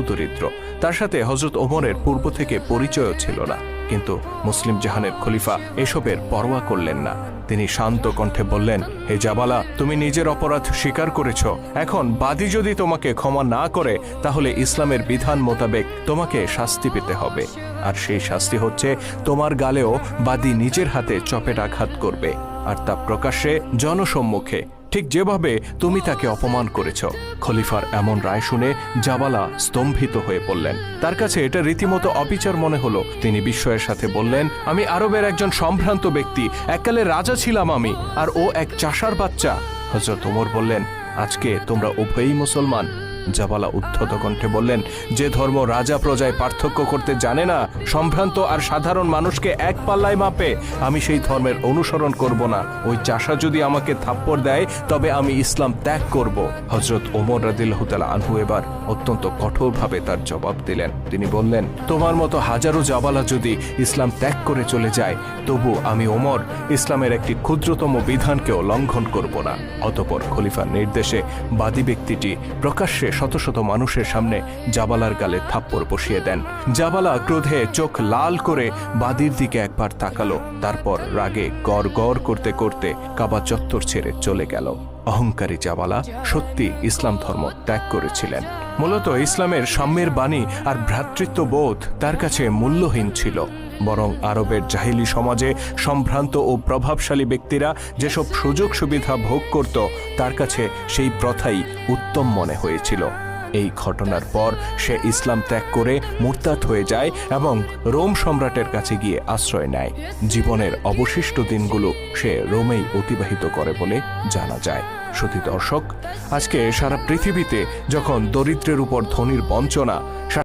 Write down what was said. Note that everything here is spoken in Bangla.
দরিদ্র। তার সাথে হযরত ওমরের পূর্ব থেকে পরিচয়ও ছিল না, কিন্তু মুসলিম জাহানের খলিফা এসবের পরোয়া করলেন না। তিনি শান্ত কণ্ঠে বললেন, হে জাবালা, তুমি নিজের অপরাধ স্বীকার করেছ। এখন বাদী যদি তোমাকে ক্ষমা না করে, তাহলে ইসলামের বিধান মোতাবেক তোমাকে শাস্তি পেতে হবে। আর সেই শাস্তি হচ্ছে তোমার গালেও বাদী নিজের হাতে চপেটাঘাত করবে, আর তা প্রকাশ্যে জনসম্মুখে, ঠিক যেভাবে তুমি তাকে অপমান করেছ। খলিফার এমন রায় শুনে জাবালা স্তম্ভিত হয়ে পড়লেন। তার কাছে এটা রীতিমতো অবিচার মনে হলো। তিনি বিস্ময়ের সাথে বললেন, আমি আরবের একজন সম্ভ্রান্ত ব্যক্তি, এককালে রাজা ছিলাম আমি, আর ও এক চাষার বাচ্চা। হযরত ওমর বললেন, আজকে তোমরা উভয়ই মুসলমান। জাবালা উদ্ধত কণ্ঠে বললেন, যে ধর্ম রাজা প্রজায় পার্থক্য করতে জানে না, সম্ভ্রান্ত আর সাধারণ মানুষকে এক পাল্লায় মাপে, আমি সেই ধর্মের অনুসরণ করব না। ওই চাষা যদি আমাকে থাপ্পড় দেয়, তবে আমি ইসলাম ত্যাগ করব। হযরত ওমর রাদিয়াল্লাহু তাআলা আনহু এবার অত্যন্ত কঠোরভাবে তার জবাব দিলেন। তিনি বললেন, তোমার মতো হাজারো জাবালা যদি ইসলাম ত্যাগ করে চলে যায়, তবু আমি ওমর ইসলামের একটি ক্ষুদ্রতম বিধানকেও লঙ্ঘন করব না। অতঃপর খলিফার নির্দেশে বাদী ব্যক্তিটি প্রকাশ্যে শত শত মানুষের সামনে জাবালার গালে থাপ্পড় বসিয়ে দেন। জাবালা ক্রোধে চোখ লাল করে বাদীর দিকে একবার তাকালো, তারপর রাগে গড় গড় করতে করতে কাবা চত্বর ছেড়ে চলে গেল। অহংকারী জাবালা সত্যি ইসলাম ধর্ম ত্যাগ করেছিলেন। মূলত ইসলামের সাম্যের বাণী আর ভ্রাতৃত্ববোধ তার কাছে মূল্যহীন ছিল। বরং আরবের জাহিলি সমাজে সম্ভ্রান্ত ও প্রভাবশালী ব্যক্তিরা যেসব সুযোগ সুবিধা ভোগ করত, তার কাছে সেই প্রথাই উত্তম মনে হয়েছিল। এই ঘটনার পর সে ইসলাম ত্যাগ করে মুরতাদ হয়ে যায় এবং রোম সম্রাটের কাছে গিয়ে আশ্রয় নেয়। জীবনের অবশিষ্ট দিনগুলো সে রোমেই অতিবাহিত করে বলে জানা যায়। শ্রোতা দর্শক, আজকে সারা পৃথিবীতে যখন দরিদ্রের উপর ধনীর বঞ্চনা,